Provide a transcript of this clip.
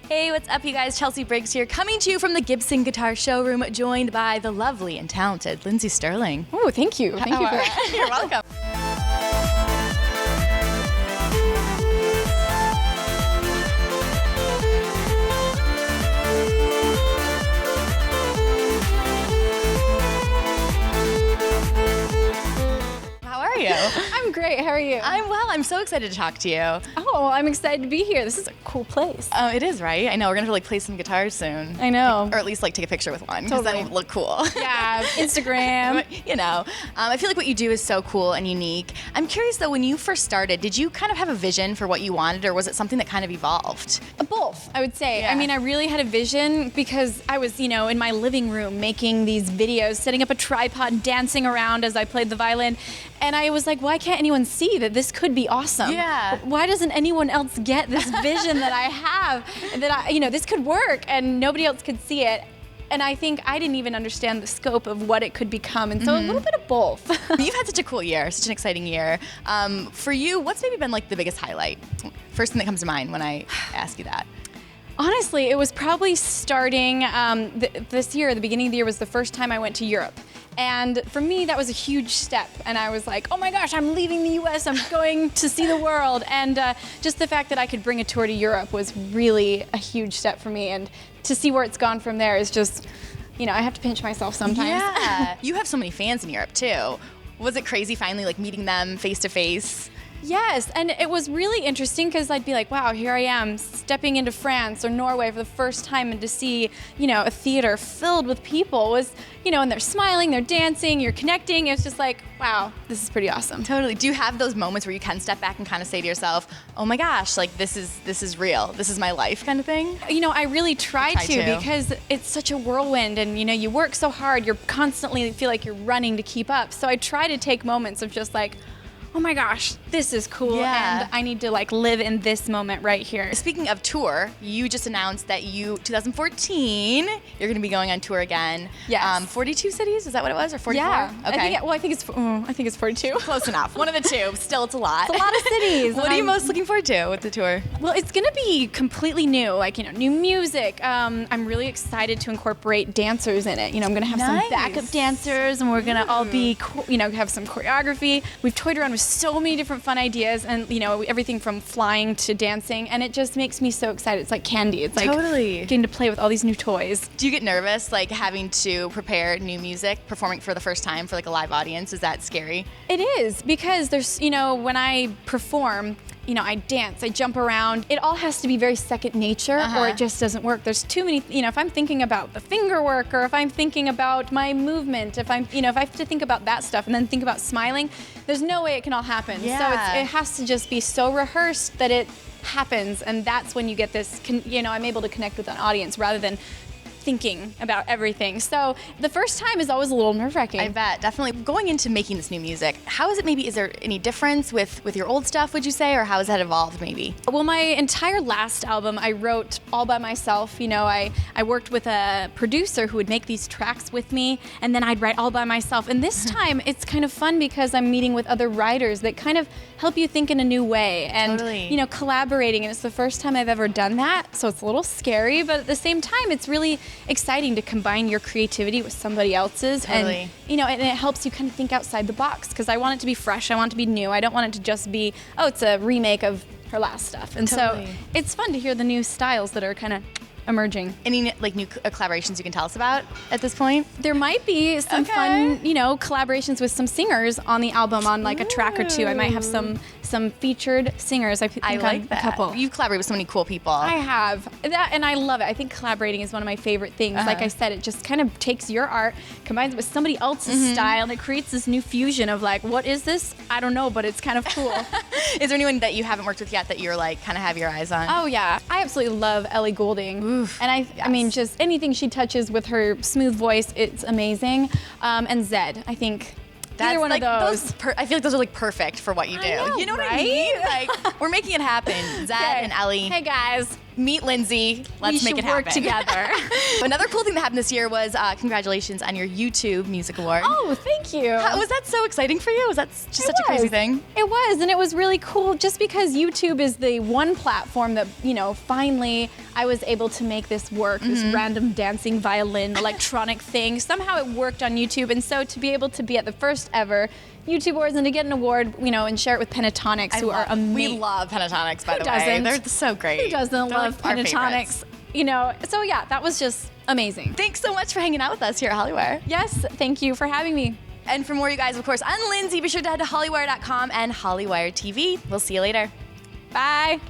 Hey, what's up, you guys? Chelsea Briggs here, coming to you from the Gibson Guitar Showroom, joined by the lovely and talented Lindsey Stirling. Oh, thank you. Thank you for that. You're welcome. How are you? I'm great. How are you? I'm well. I'm so excited to talk to you. Oh, I'm excited to be here. This is a cool place. It is, right? I know. We're going to have to play some guitars soon. I know. Or at least take a picture with one, because Totally. then we'll look cool. Yeah, Instagram. I feel like what you do is so cool and unique. I'm curious, though, when you first started, did you kind of have a vision for what you wanted, or was it something that kind of evolved? Both, I would say. Yeah. I mean, I really had a vision because I was, in my living room making these videos, setting up a tripod, dancing around as I played the violin. And I was like, why can't anyone see that this could be awesome? Yeah. Why doesn't anyone else get this vision that I have? That this could work, and nobody else could see it. And I think I didn't even understand the scope of what it could become. And so a little bit of both. You've had such a cool year, such an exciting year. For you, what's maybe been like the biggest highlight? First thing that comes to mind when I ask you that. Honestly, it was probably starting this year. The beginning of the year was the first time I went to Europe. And for me, that was a huge step. And I was like, oh my gosh, I'm leaving the US, I'm going to see the world. And just the fact that I could bring a tour to Europe was really a huge step for me. And to see where it's gone from there is just, I have to pinch myself sometimes. Yeah. You have so many fans in Europe, too. Was it crazy finally, meeting them face to face? Yes, and it was really interesting because I'd be like, wow, here I am stepping into France or Norway for the first time, and to see, a theater filled with people was, and they're smiling, they're dancing, you're connecting. It's just like, wow, this is pretty awesome. Totally. Do you have those moments where you can step back and kind of say to yourself, oh my gosh, this is real, this is my life kind of thing? I really try to because it's such a whirlwind, and you work so hard, you're constantly feel like you're running to keep up. So I try to take moments of just like, oh my gosh, this is cool, and I need to live in this moment right here. Speaking of tour, you just announced that 2014, you're going to be going on tour again. Yes. 42 cities, is that what it was, or 44? Yeah. Okay. I think it's 42. Close enough. One of the two. Still, it's a lot. It's a lot of cities. What are you most looking forward to with the tour? Well, it's going to be completely new, new music. I'm really excited to incorporate dancers in it. I'm going to have some backup dancers, and we're going to all be, have some choreography. We've toyed around with so many different fun ideas, and everything from flying to dancing, and it just makes me so excited. It's like candy. It's like getting to play with all these new toys. Do you get nervous having to prepare new music, performing for the first time for a live audience? Is that scary? It is, because there's when I perform, I dance, I jump around. It all has to be very second nature, or it just doesn't work. There's too many, if I'm thinking about the finger work, or if I'm thinking about my movement, if I have to think about that stuff and then think about smiling, there's no way it can all happen. Yeah. So it has to just be so rehearsed that it happens, and that's when you get this, I'm able to connect with an audience rather than thinking about everything. So the first time is always a little nerve-wracking. I bet, definitely. Going into making this new music, how is it is there any difference with your old stuff, would you say, or how has that evolved maybe? Well, my entire last album I wrote all by myself. I worked with a producer who would make these tracks with me, and then I'd write all by myself. And this time it's kind of fun because I'm meeting with other writers that kind of help you think in a new way, and collaborating. And it's the first time I've ever done that, so it's a little scary, but at the same time it's really exciting to combine your creativity with somebody else's. And and it helps you kind of think outside the box, because I want it to be fresh, I want it to be new, I don't want it to just be, it's a remake of her last stuff. And so it's fun to hear the new styles that are kind of emerging. Any new collaborations you can tell us about at this point? There might be some fun, collaborations with some singers on the album, on a track or two. I might have some featured singers. I like that. A couple. You've collaborated with so many cool people. I have. That, and I love it. I think collaborating is one of my favorite things. Like I said, it just kind of takes your art, combines it with somebody else's style, and it creates this new fusion of what is this? I don't know, but it's kind of cool. Is there anyone that you haven't worked with yet that you're kind of have your eyes on? Oh yeah, I absolutely love Ellie Goulding. Oof, and I mean, just anything she touches with her smooth voice, it's amazing. And Zed, I think. Either one of those. I feel like those are perfect for what you do. I know, you know what right? I mean? We're making it happen. Zed and Ellie. Hey guys. meet Lindsey. Let's make it happen. We should work together. Another cool thing that happened this year was congratulations on your YouTube Music Award. Oh, thank you. Was that so exciting for you? Was that just such a crazy thing? It was, and it was really cool just because YouTube is the one platform that, finally I was able to make this work, this random dancing violin electronic thing. Somehow it worked on YouTube, and so to be able to be at the first ever YouTube Awards and to get an award, and share it with Pentatonics, who are amazing. We love Pentatonics, by the way. They're so great. Who doesn't love Pentatonics? So yeah, that was just amazing. Thanks so much for hanging out with us here at Hollywire. Yes, thank you for having me. And for more, you guys, of course, on Lindsey, be sure to head to hollywire.com and Hollywire TV. We'll see you later. Bye.